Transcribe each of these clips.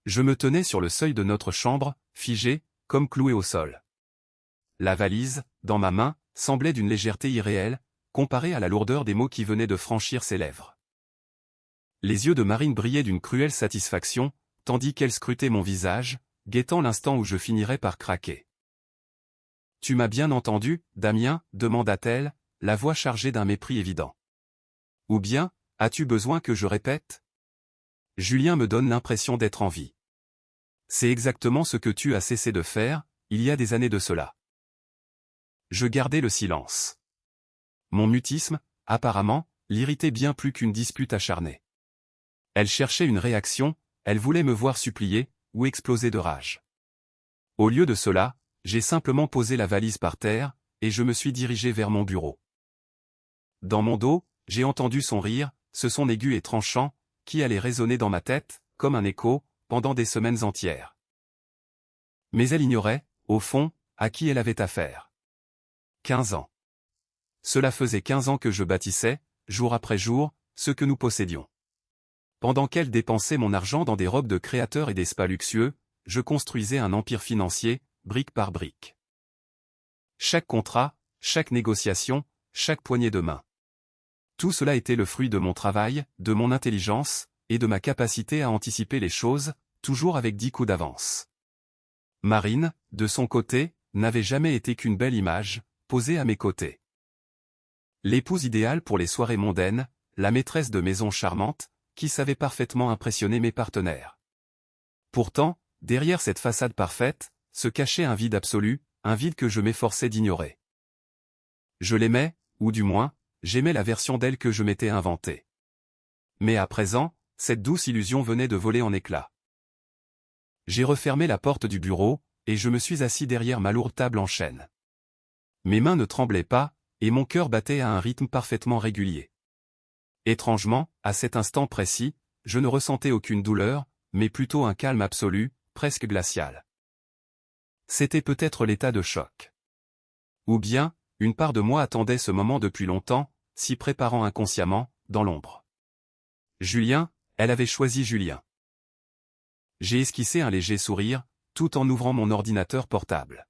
Je me tenais sur le seuil de notre chambre, figé, comme cloué au sol. La valise, dans ma main, semblait d'une légèreté irréelle, comparée à la lourdeur des mots qui venaient de franchir ses lèvres. Les yeux de Marine brillaient d'une cruelle satisfaction, tandis qu'elle scrutait mon visage, guettant l'instant où je finirais par craquer. « Tu m'as bien entendu, Damien ?» demanda-t-elle, la voix chargée d'un mépris évident. « Ou bien, as-tu besoin que je répète ?» Julien me donne l'impression d'être en vie. C'est exactement ce que tu as cessé de faire, il y a des années de cela. Je gardai le silence. Mon mutisme, apparemment, l'irritait bien plus qu'une dispute acharnée. Elle cherchait une réaction, elle voulait me voir supplier, ou exploser de rage. Au lieu de cela, j'ai simplement posé la valise par terre, et je me suis dirigé vers mon bureau. Dans mon dos, j'ai entendu son rire, ce son aigu et tranchant, qui allait résonner dans ma tête, comme un écho, pendant des semaines entières. Mais elle ignorait, au fond, à qui elle avait affaire. 15 ans. Cela faisait 15 ans que je bâtissais, jour après jour, ce que nous possédions. Pendant qu'elle dépensait mon argent dans des robes de créateurs et des spas luxueux, je construisais un empire financier, brique par brique. Chaque contrat, chaque négociation, chaque poignée de main. Tout cela était le fruit de mon travail, de mon intelligence, et de ma capacité à anticiper les choses, toujours avec 10 coups d'avance. Marine, de son côté, n'avait jamais été qu'une belle image, posée à mes côtés. L'épouse idéale pour les soirées mondaines, la maîtresse de maison charmante, qui savait parfaitement impressionner mes partenaires. Pourtant, derrière cette façade parfaite, se cachait un vide absolu, un vide que je m'efforçais d'ignorer. Je l'aimais, ou du moins, j'aimais la version d'elle que je m'étais inventée. Mais à présent, cette douce illusion venait de voler en éclats. J'ai refermé la porte du bureau, et je me suis assis derrière ma lourde table en chêne. Mes mains ne tremblaient pas, et mon cœur battait à un rythme parfaitement régulier. Étrangement, à cet instant précis, je ne ressentais aucune douleur, mais plutôt un calme absolu, presque glacial. C'était peut-être l'état de choc. Ou bien, une part de moi attendait ce moment depuis longtemps, s'y préparant inconsciemment, dans l'ombre. Julien, elle avait choisi Julien. J'ai esquissé un léger sourire, tout en ouvrant mon ordinateur portable.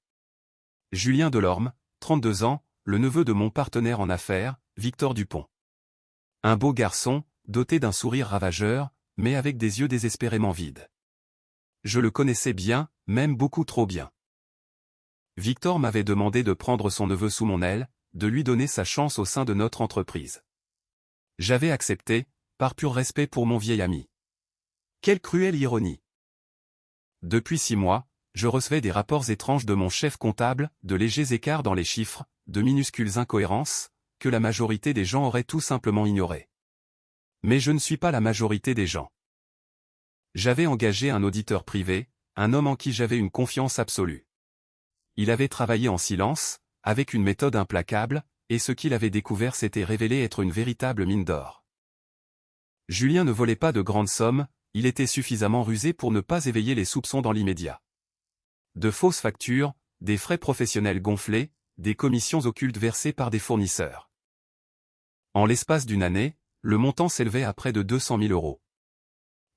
Julien Delorme, 32 ans, le neveu de mon partenaire en affaires, Victor Dupont. Un beau garçon, doté d'un sourire ravageur, mais avec des yeux désespérément vides. Je le connaissais bien, même beaucoup trop bien. Victor m'avait demandé de prendre son neveu sous mon aile, de lui donner sa chance au sein de notre entreprise. J'avais accepté, par pur respect pour mon vieil ami. Quelle cruelle ironie! Depuis 6 mois, je recevais des rapports étranges de mon chef comptable, de légers écarts dans les chiffres, de minuscules incohérences, que la majorité des gens auraient tout simplement ignorées. Mais je ne suis pas la majorité des gens. J'avais engagé un auditeur privé, un homme en qui j'avais une confiance absolue. Il avait travaillé en silence, avec une méthode implacable, et ce qu'il avait découvert s'était révélé être une véritable mine d'or. Julien ne volait pas de grandes sommes, il était suffisamment rusé pour ne pas éveiller les soupçons dans l'immédiat. De fausses factures, des frais professionnels gonflés, des commissions occultes versées par des fournisseurs. En l'espace d'une année, le montant s'élevait à près de 200 000 €.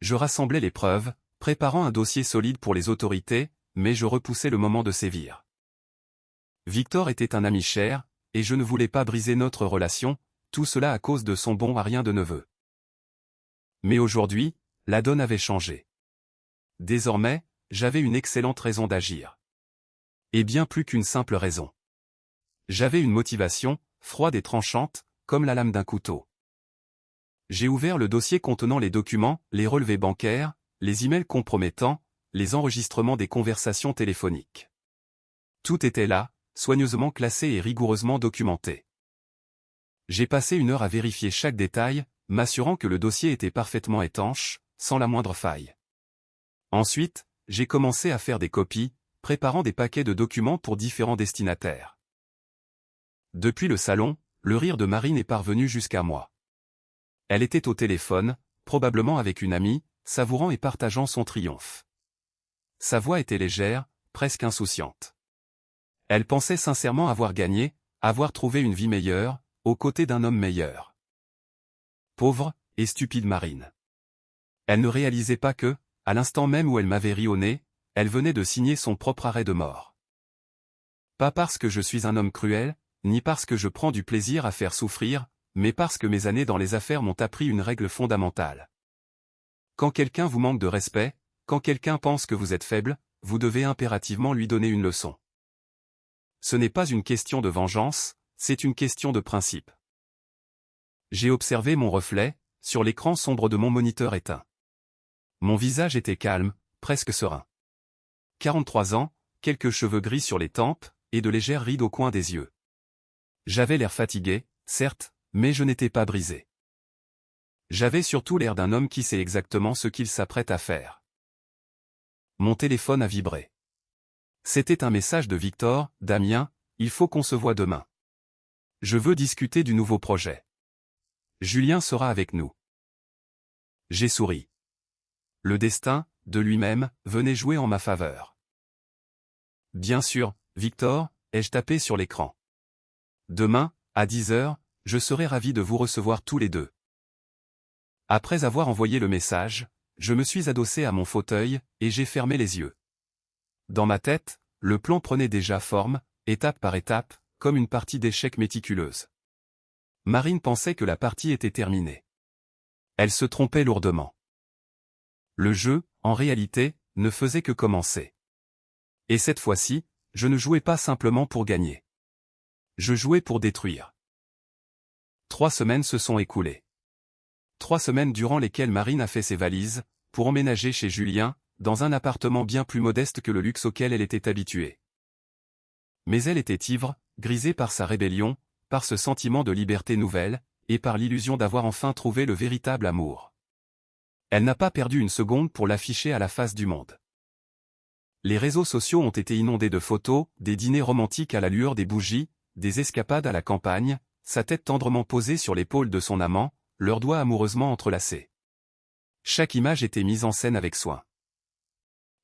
Je rassemblais les preuves, préparant un dossier solide pour les autorités, mais je repoussais le moment de sévir. Victor était un ami cher, et je ne voulais pas briser notre relation, tout cela à cause de son bon à rien de neveu. Mais aujourd'hui, la donne avait changé. Désormais, j'avais une excellente raison d'agir. Et bien plus qu'une simple raison. J'avais une motivation, froide et tranchante, comme la lame d'un couteau. J'ai ouvert le dossier contenant les documents, les relevés bancaires, les emails compromettants, les enregistrements des conversations téléphoniques. Tout était là, soigneusement classé et rigoureusement documenté. J'ai passé 1 heure à vérifier chaque détail, m'assurant que le dossier était parfaitement étanche, sans la moindre faille. Ensuite, j'ai commencé à faire des copies, préparant des paquets de documents pour différents destinataires. Depuis le salon, le rire de Marine est parvenu jusqu'à moi. Elle était au téléphone, probablement avec une amie, savourant et partageant son triomphe. Sa voix était légère, presque insouciante. Elle pensait sincèrement avoir gagné, avoir trouvé une vie meilleure, aux côtés d'un homme meilleur. Pauvre et stupide Marine. Elle ne réalisait pas que, à l'instant même où elle m'avait ri au nez, elle venait de signer son propre arrêt de mort. Pas parce que je suis un homme cruel, ni parce que je prends du plaisir à faire souffrir, mais parce que mes années dans les affaires m'ont appris une règle fondamentale. Quand quelqu'un vous manque de respect, quand quelqu'un pense que vous êtes faible, vous devez impérativement lui donner une leçon. Ce n'est pas une question de vengeance, c'est une question de principe. J'ai observé mon reflet, sur l'écran sombre de mon moniteur éteint. Mon visage était calme, presque serein. 43 ans, quelques cheveux gris sur les tempes, et de légères rides au coin des yeux. J'avais l'air fatigué, certes, mais je n'étais pas brisé. J'avais surtout l'air d'un homme qui sait exactement ce qu'il s'apprête à faire. Mon téléphone a vibré. C'était un message de Victor. « Damien, il faut qu'on se voie demain. Je veux discuter du nouveau projet. Julien sera avec nous. » J'ai souri. Le destin, de lui-même, venait jouer en ma faveur. Bien sûr, Victor, ai-je tapé sur l'écran. Demain, à 10 h, je serai ravi de vous recevoir tous les deux. Après avoir envoyé le message, je me suis adossé à mon fauteuil, et j'ai fermé les yeux. Dans ma tête, le plan prenait déjà forme, étape par étape, comme une partie d'échecs méticuleuse. Marine pensait que la partie était terminée. Elle se trompait lourdement. Le jeu, en réalité, ne faisait que commencer. Et cette fois-ci, je ne jouais pas simplement pour gagner. Je jouais pour détruire. 3 semaines se sont écoulées. 3 semaines durant lesquelles Marine a fait ses valises, pour emménager chez Julien, dans un appartement bien plus modeste que le luxe auquel elle était habituée. Mais elle était ivre, grisée par sa rébellion, par ce sentiment de liberté nouvelle, et par l'illusion d'avoir enfin trouvé le véritable amour. Elle n'a pas perdu une seconde pour l'afficher à la face du monde. Les réseaux sociaux ont été inondés de photos, des dîners romantiques à la lueur des bougies, des escapades à la campagne, sa tête tendrement posée sur l'épaule de son amant, leurs doigts amoureusement entrelacés. Chaque image était mise en scène avec soin.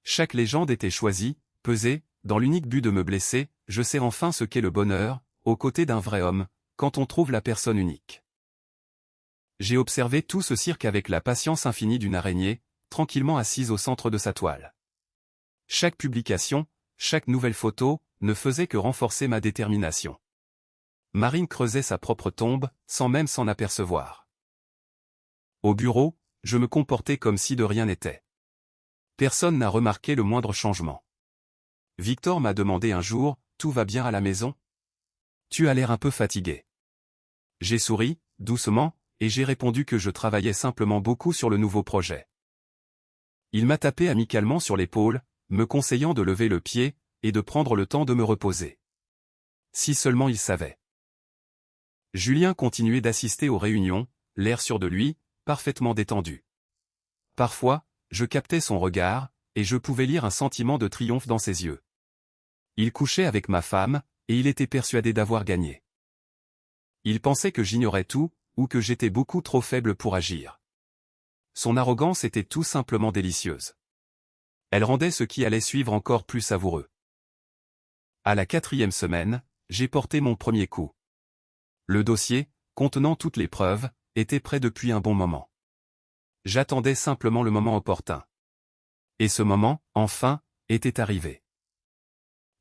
Chaque légende était choisie, pesée, dans l'unique but de me blesser. Je sais enfin ce qu'est le bonheur, aux côtés d'un vrai homme, quand on trouve la personne unique. J'ai observé tout ce cirque avec la patience infinie d'une araignée, tranquillement assise au centre de sa toile. Chaque publication, chaque nouvelle photo, ne faisait que renforcer ma détermination. Marine creusait sa propre tombe, sans même s'en apercevoir. Au bureau, je me comportais comme si de rien n'était. Personne n'a remarqué le moindre changement. Victor m'a demandé un jour, « Tout va bien à la maison ? Tu as l'air un peu fatigué. » J'ai souri, doucement, et j'ai répondu que je travaillais simplement beaucoup sur le nouveau projet. Il m'a tapé amicalement sur l'épaule, me conseillant de lever le pied, et de prendre le temps de me reposer. Si seulement il savait. Julien continuait d'assister aux réunions, l'air sûr de lui, parfaitement détendu. Parfois, je captais son regard, et je pouvais lire un sentiment de triomphe dans ses yeux. Il couchait avec ma femme, et il était persuadé d'avoir gagné. Il pensait que j'ignorais tout, ou que j'étais beaucoup trop faible pour agir. Son arrogance était tout simplement délicieuse. Elle rendait ce qui allait suivre encore plus savoureux. À la 4e semaine, j'ai porté mon premier coup. Le dossier, contenant toutes les preuves, était prêt depuis un bon moment. J'attendais simplement le moment opportun. Et ce moment, enfin, était arrivé.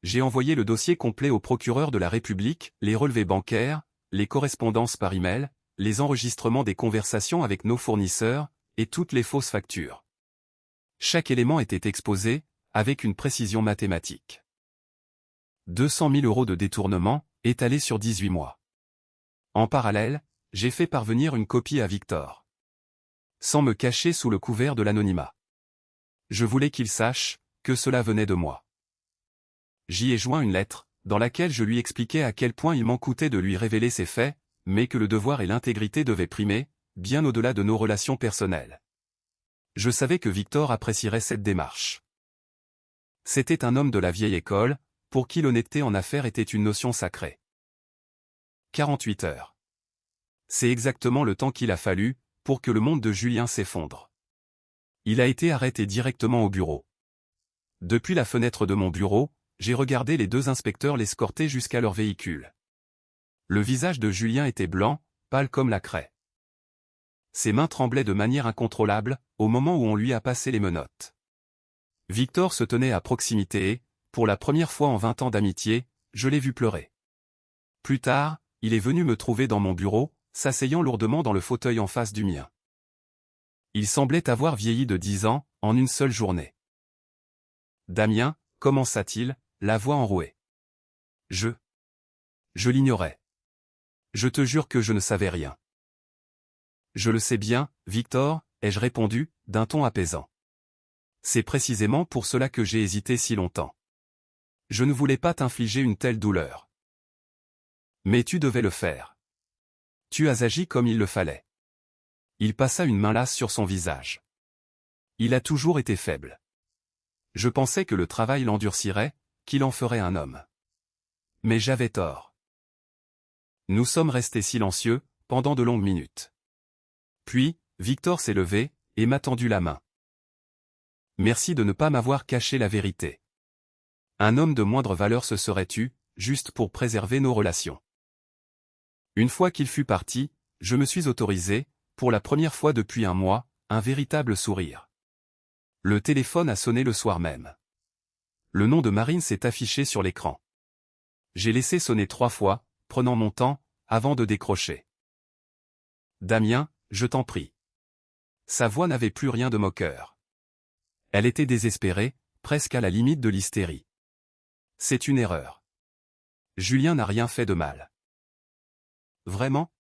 J'ai envoyé le dossier complet au procureur de la République, les relevés bancaires, les correspondances par email, les enregistrements des conversations avec nos fournisseurs, et toutes les fausses factures. Chaque élément était exposé, avec une précision mathématique. 200 000 € de détournement, étalés sur 18 mois. En parallèle, j'ai fait parvenir une copie à Victor. Sans me cacher sous le couvert de l'anonymat. Je voulais qu'il sache que cela venait de moi. J'y ai joint une lettre, dans laquelle je lui expliquais à quel point il m'en coûtait de lui révéler ses faits, mais que le devoir et l'intégrité devaient primer, bien au-delà de nos relations personnelles. Je savais que Victor apprécierait cette démarche. C'était un homme de la vieille école, pour qui l'honnêteté en affaires était une notion sacrée. 48 heures. C'est exactement le temps qu'il a fallu, pour que le monde de Julien s'effondre. Il a été arrêté directement au bureau. Depuis la fenêtre de mon bureau, j'ai regardé les 2 inspecteurs l'escorter jusqu'à leur véhicule. Le visage de Julien était blanc, pâle comme la craie. Ses mains tremblaient de manière incontrôlable, au moment où on lui a passé les menottes. Victor se tenait à proximité et, pour la première fois en 20 ans d'amitié, je l'ai vu pleurer. Plus tard, il est venu me trouver dans mon bureau, s'asseyant lourdement dans le fauteuil en face du mien. Il semblait avoir vieilli de 10 ans, en une seule journée. Damien, commença-t-il, la voix enrouée. Je l'ignorais. Je te jure que je ne savais rien. Je le sais bien, Victor, ai-je répondu, d'un ton apaisant. C'est précisément pour cela que j'ai hésité si longtemps. Je ne voulais pas t'infliger une telle douleur. Mais tu devais le faire. Tu as agi comme il le fallait. Il passa une main lasse sur son visage. Il a toujours été faible. Je pensais que le travail l'endurcirait, qu'il en ferait un homme. Mais j'avais tort. Nous sommes restés silencieux, pendant de longues minutes. Puis, Victor s'est levé, et m'a tendu la main. Merci de ne pas m'avoir caché la vérité. Un homme de moindre valeur se serait tu, juste pour préserver nos relations. Une fois qu'il fut parti, je me suis autorisé, pour la première fois depuis un mois, un véritable sourire. Le téléphone a sonné le soir même. Le nom de Marine s'est affiché sur l'écran. J'ai laissé sonner 3 fois, prenant mon temps, avant de décrocher. Damien, je t'en prie. Sa voix n'avait plus rien de moqueur. Elle était désespérée, presque à la limite de l'hystérie. C'est une erreur. Julien n'a rien fait de mal. Vraiment?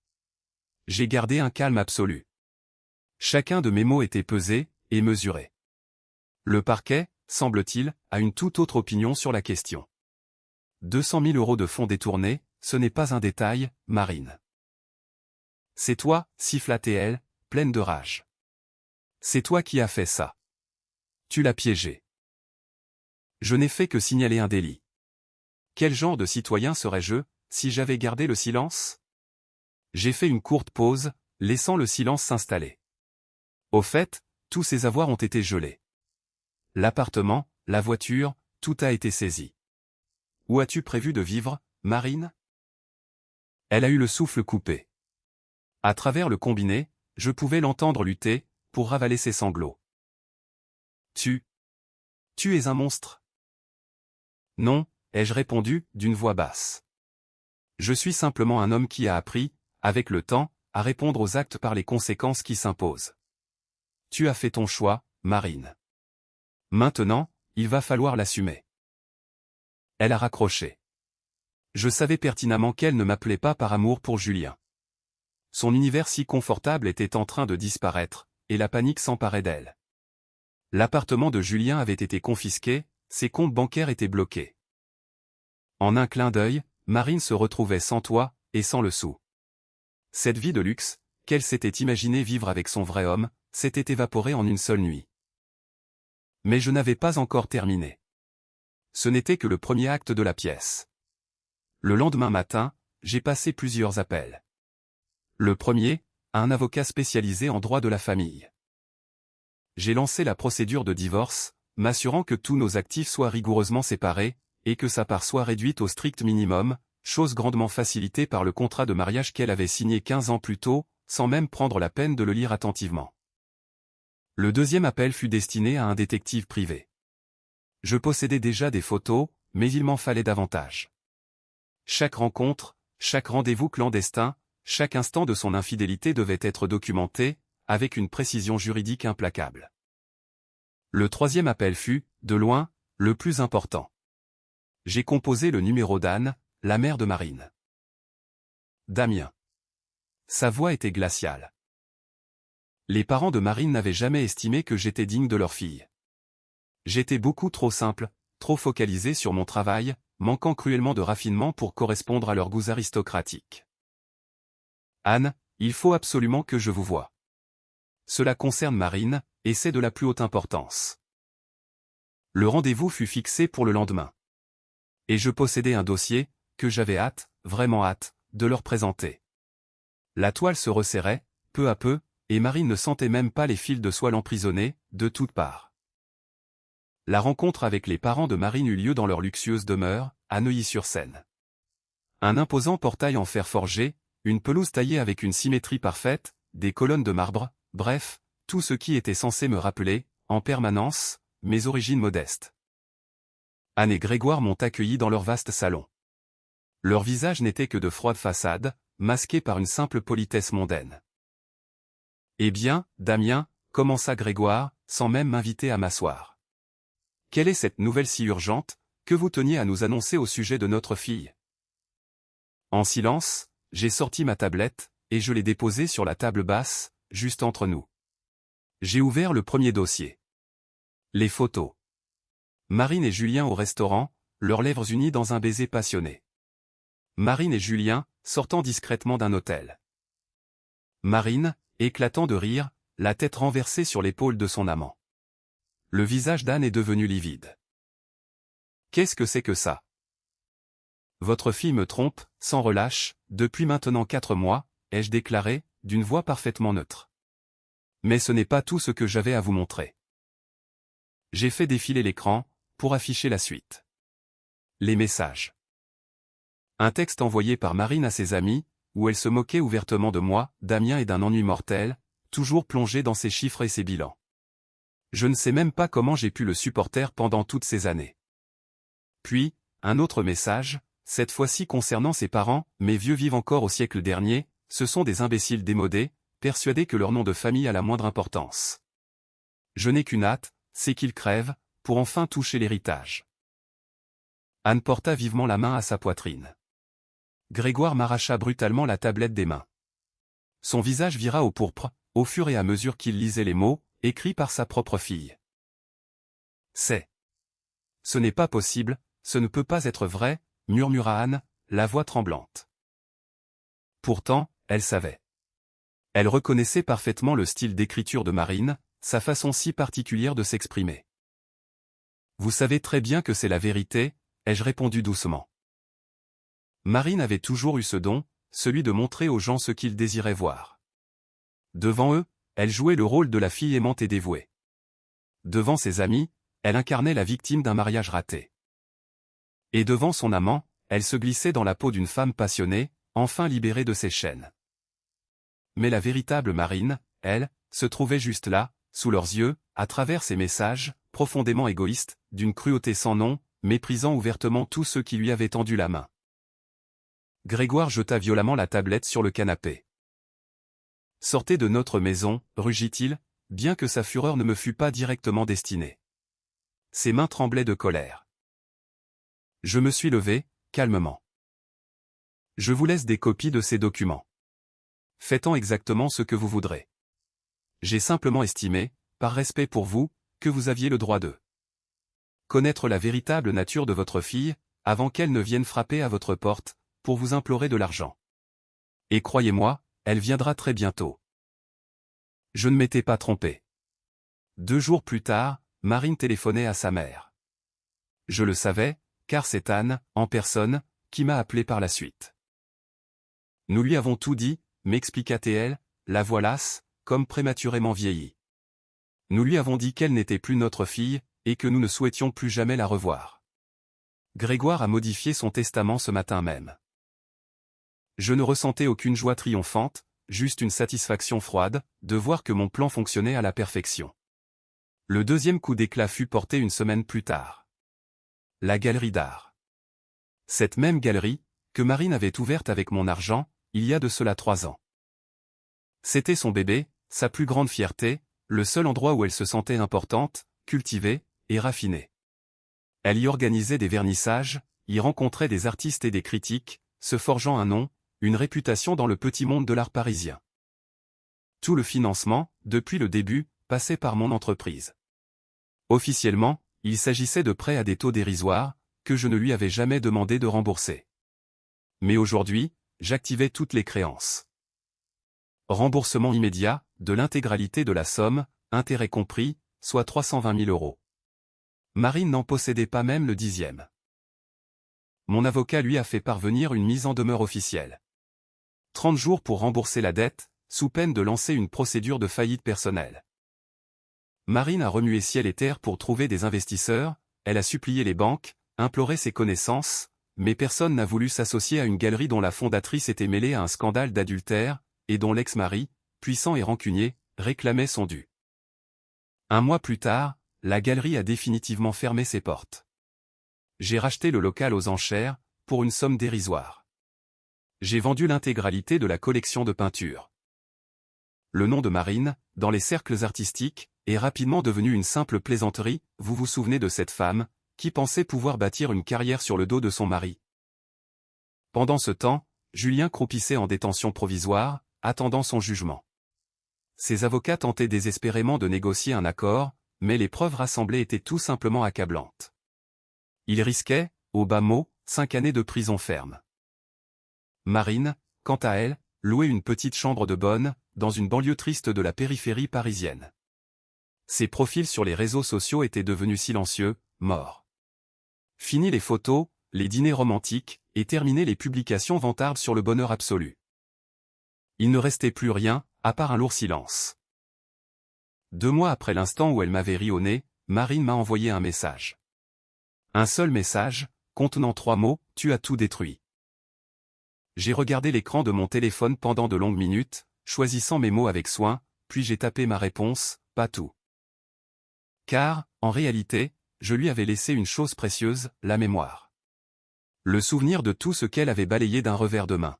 J'ai gardé un calme absolu. Chacun de mes mots était pesé, et mesuré. Le parquet, semble-t-il, a une toute autre opinion sur la question. 200 000 € de fonds détournés, ce n'est pas un détail, Marine. C'est toi, siffla-t-elle, pleine de rage. C'est toi qui as fait ça. Tu l'as piégé. Je n'ai fait que signaler un délit. Quel genre de citoyen serais-je, si j'avais gardé le silence? J'ai fait une courte pause, laissant le silence s'installer. Au fait, tous ses avoirs ont été gelés. L'appartement, la voiture, tout a été saisi. Où as-tu prévu de vivre, Marine? Elle a eu le souffle coupé. À travers le combiné, je pouvais l'entendre lutter, pour ravaler ses sanglots. Tu es un monstre. Non, ai-je répondu, d'une voix basse. Je suis simplement un homme qui a appris, avec le temps, à répondre aux actes par les conséquences qui s'imposent. Tu as fait ton choix, Marine. Maintenant, il va falloir l'assumer. Elle a raccroché. Je savais pertinemment qu'elle ne m'appelait pas par amour pour Julien. Son univers si confortable était en train de disparaître, et la panique s'emparait d'elle. L'appartement de Julien avait été confisqué, ses comptes bancaires étaient bloqués. En un clin d'œil, Marine se retrouvait sans toit, et sans le sou. Cette vie de luxe, qu'elle s'était imaginée vivre avec son vrai homme, s'était évaporée en une seule nuit. Mais je n'avais pas encore terminé. Ce n'était que le premier acte de la pièce. Le lendemain matin, j'ai passé plusieurs appels. Le premier, à un avocat spécialisé en droit de la famille. J'ai lancé la procédure de divorce, m'assurant que tous nos actifs soient rigoureusement séparés, et que sa part soit réduite au strict minimum, chose grandement facilitée par le contrat de mariage qu'elle avait signé 15 ans plus tôt, sans même prendre la peine de le lire attentivement. Le deuxième appel fut destiné à un détective privé. Je possédais déjà des photos, mais il m'en fallait davantage. Chaque rencontre, chaque rendez-vous clandestin, chaque instant de son infidélité devait être documenté, avec une précision juridique implacable. Le troisième appel fut, de loin, le plus important. J'ai composé le numéro d'Anne, la mère de Marine. Damien. Sa voix était glaciale. Les parents de Marine n'avaient jamais estimé que j'étais digne de leur fille. J'étais beaucoup trop simple, trop focalisé sur mon travail, manquant cruellement de raffinement pour correspondre à leurs goûts aristocratiques. Anne, il faut absolument que je vous voie. Cela concerne Marine, et c'est de la plus haute importance. Le rendez-vous fut fixé pour le lendemain. Et je possédais un dossier, que j'avais hâte, vraiment hâte, de leur présenter. La toile se resserrait, peu à peu, et Marine ne sentait même pas les fils de soie l'emprisonner, de toutes parts. La rencontre avec les parents de Marine eut lieu dans leur luxueuse demeure, à Neuilly-sur-Seine. Un imposant portail en fer forgé, une pelouse taillée avec une symétrie parfaite, des colonnes de marbre, bref, tout ce qui était censé me rappeler, en permanence, mes origines modestes. Anne et Grégoire m'ont accueilli dans leur vaste salon. Leur visage n'était que de froide façade, masqué par une simple politesse mondaine. « Eh bien, Damien, commença Grégoire, sans même m'inviter à m'asseoir. Quelle est cette nouvelle si urgente, que vous teniez à nous annoncer au sujet de notre fille ?» En silence, j'ai sorti ma tablette, et je l'ai déposée sur la table basse, juste entre nous. J'ai ouvert le premier dossier. Les photos. Marine et Julien au restaurant, leurs lèvres unies dans un baiser passionné. Marine et Julien, sortant discrètement d'un hôtel. Marine, éclatant de rire, la tête renversée sur l'épaule de son amant. Le visage d'Anne est devenu livide. « Qu'est-ce que c'est que ça ? Votre fille me trompe, sans relâche, depuis maintenant 4 mois, ai-je déclaré, d'une voix parfaitement neutre. Mais ce n'est pas tout ce que j'avais à vous montrer. J'ai fait défiler l'écran, pour afficher la suite. Les messages. Un texte envoyé par Marine à ses amis, où elle se moquait ouvertement de moi, Damien et d'un ennui mortel, toujours plongé dans ses chiffres et ses bilans. Je ne sais même pas comment j'ai pu le supporter pendant toutes ces années. Puis, un autre message, cette fois-ci concernant ses parents, mes vieux vivent encore au siècle dernier, ce sont des imbéciles démodés, persuadés que leur nom de famille a la moindre importance. Je n'ai qu'une hâte, c'est qu'ils crèvent, pour enfin toucher l'héritage. Anne porta vivement la main à sa poitrine. Grégoire m'arracha brutalement la tablette des mains. Son visage vira au pourpre, au fur et à mesure qu'il lisait les mots, écrits par sa propre fille. C'est. Ce n'est pas possible, ce ne peut pas être vrai, murmura Anne, la voix tremblante. Pourtant, elle savait. Elle reconnaissait parfaitement le style d'écriture de Marine, sa façon si particulière de s'exprimer. Vous savez très bien que c'est la vérité, ai-je répondu doucement. Marine avait toujours eu ce don, celui de montrer aux gens ce qu'ils désiraient voir. Devant eux, elle jouait le rôle de la fille aimante et dévouée. Devant ses amis, elle incarnait la victime d'un mariage raté. Et devant son amant, elle se glissait dans la peau d'une femme passionnée, enfin libérée de ses chaînes. Mais la véritable Marine, elle, se trouvait juste là, sous leurs yeux, à travers ses messages, profondément égoïstes, d'une cruauté sans nom, méprisant ouvertement tous ceux qui lui avaient tendu la main. Grégoire jeta violemment la tablette sur le canapé. « Sortez de notre maison, rugit-il, bien que sa fureur ne me fût pas directement destinée. » Ses mains tremblaient de colère. Je me suis levé, calmement. « Je vous laisse des copies de ces documents. Faites-en exactement ce que vous voudrez. J'ai simplement estimé, par respect pour vous, que vous aviez le droit de connaître la véritable nature de votre fille, avant qu'elle ne vienne frapper à votre porte, pour vous implorer de l'argent. Et croyez-moi, elle viendra très bientôt. » Je ne m'étais pas trompé. 2 jours plus tard, Marine téléphonait à sa mère. Je le savais, car c'est Anne, en personne, qui m'a appelé par la suite. Nous lui avons tout dit, m'expliqua-t-elle, la voix lasse, comme prématurément vieillie. Nous lui avons dit qu'elle n'était plus notre fille, et que nous ne souhaitions plus jamais la revoir. Grégoire a modifié son testament ce matin même. Je ne ressentais aucune joie triomphante, juste une satisfaction froide, de voir que mon plan fonctionnait à la perfection. Le deuxième coup d'éclat fut porté une semaine plus tard. La galerie d'art. Cette même galerie, que Marine avait ouverte avec mon argent, il y a de cela 3 ans. C'était son bébé, sa plus grande fierté, le seul endroit où elle se sentait importante, cultivée, et raffinée. Elle y organisait des vernissages, y rencontrait des artistes et des critiques, se forgeant un nom, une réputation dans le petit monde de l'art parisien. Tout le financement, depuis le début, passait par mon entreprise. Officiellement, il s'agissait de prêts à des taux dérisoires, que je ne lui avais jamais demandé de rembourser. Mais aujourd'hui, j'activais toutes les créances. Remboursement immédiat, de l'intégralité de la somme, intérêts compris, soit 320 000 €. Marine n'en possédait pas même le 10e. Mon avocat lui a fait parvenir une mise en demeure officielle. 30 jours pour rembourser la dette, sous peine de lancer une procédure de faillite personnelle. Marine a remué ciel et terre pour trouver des investisseurs, elle a supplié les banques, imploré ses connaissances, mais personne n'a voulu s'associer à une galerie dont la fondatrice était mêlée à un scandale d'adultère, et dont l'ex-mari, puissant et rancunier, réclamait son dû. 1 mois plus tard, la galerie a définitivement fermé ses portes. J'ai racheté le local aux enchères, pour une somme dérisoire. J'ai vendu l'intégralité de la collection de peintures. Le nom de Marine, dans les cercles artistiques, est rapidement devenu une simple plaisanterie. Vous vous souvenez de cette femme, qui pensait pouvoir bâtir une carrière sur le dos de son mari. Pendant ce temps, Julien croupissait en détention provisoire, attendant son jugement. Ses avocats tentaient désespérément de négocier un accord, mais les preuves rassemblées étaient tout simplement accablantes. Il risquait, au bas mot, 5 années de prison ferme. Marine, quant à elle, louait une petite chambre de bonne, dans une banlieue triste de la périphérie parisienne. Ses profils sur les réseaux sociaux étaient devenus silencieux, morts. Fini les photos, les dîners romantiques, et terminé les publications vantardes sur le bonheur absolu. Il ne restait plus rien, à part un lourd silence. 2 mois après l'instant où elle m'avait ri au nez, Marine m'a envoyé un message. Un seul message, contenant 3 mots, « Tu as tout détruit ». J'ai regardé l'écran de mon téléphone pendant de longues minutes, choisissant mes mots avec soin, puis j'ai tapé ma réponse, « Pas tout ». Car, en réalité, je lui avais laissé une chose précieuse, la mémoire. Le souvenir de tout ce qu'elle avait balayé d'un revers de main.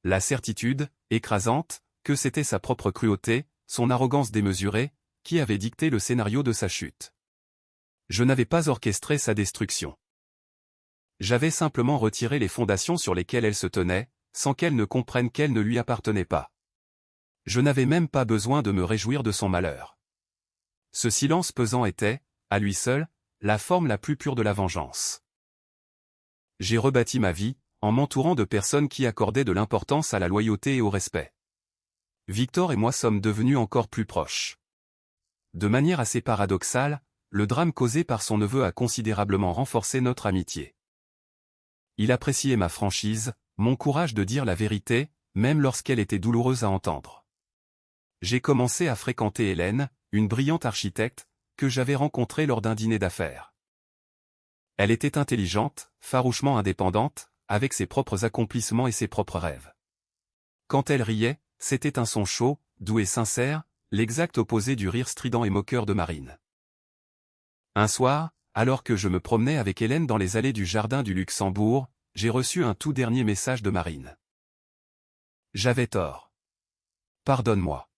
La certitude, écrasante, que c'était sa propre cruauté, son arrogance démesurée, qui avait dicté le scénario de sa chute. Je n'avais pas orchestré sa destruction. J'avais simplement retiré les fondations sur lesquelles elle se tenait, sans qu'elle ne comprenne qu'elle ne lui appartenait pas. Je n'avais même pas besoin de me réjouir de son malheur. Ce silence pesant était, à lui seul, la forme la plus pure de la vengeance. J'ai rebâti ma vie, en m'entourant de personnes qui accordaient de l'importance à la loyauté et au respect. Victor et moi sommes devenus encore plus proches. De manière assez paradoxale, le drame causé par son neveu a considérablement renforcé notre amitié. Il appréciait ma franchise, mon courage de dire la vérité, même lorsqu'elle était douloureuse à entendre. J'ai commencé à fréquenter Hélène, une brillante architecte, que j'avais rencontrée lors d'un dîner d'affaires. Elle était intelligente, farouchement indépendante, avec ses propres accomplissements et ses propres rêves. Quand elle riait, c'était un son chaud, doux et sincère, l'exact opposé du rire strident et moqueur de Marine. Un soir, alors que je me promenais avec Hélène dans les allées du jardin du Luxembourg, j'ai reçu un tout dernier message de Marine. J'avais tort. Pardonne-moi.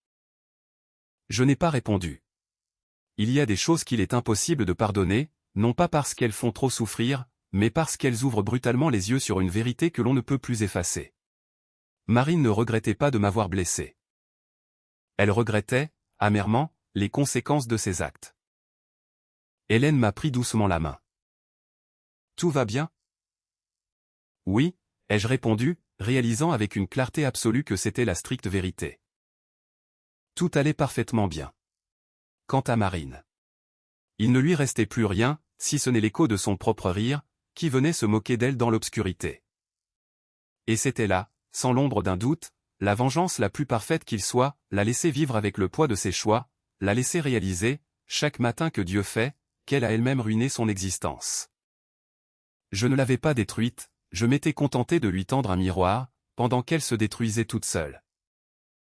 Je n'ai pas répondu. Il y a des choses qu'il est impossible de pardonner, non pas parce qu'elles font trop souffrir, mais parce qu'elles ouvrent brutalement les yeux sur une vérité que l'on ne peut plus effacer. Marine ne regrettait pas de m'avoir blessé. Elle regrettait, amèrement, les conséquences de ses actes. Hélène m'a pris doucement la main. Tout va bien? Oui, ai-je répondu, réalisant avec une clarté absolue que c'était la stricte vérité. Tout allait parfaitement bien. Quant à Marine. Il ne lui restait plus rien, si ce n'est l'écho de son propre rire, qui venait se moquer d'elle dans l'obscurité. Et c'était là, sans l'ombre d'un doute, la vengeance la plus parfaite qu'il soit, la laisser vivre avec le poids de ses choix, la laisser réaliser, chaque matin que Dieu fait, qu'elle a elle-même ruiné son existence. Je ne l'avais pas détruite, je m'étais contenté de lui tendre un miroir, pendant qu'elle se détruisait toute seule.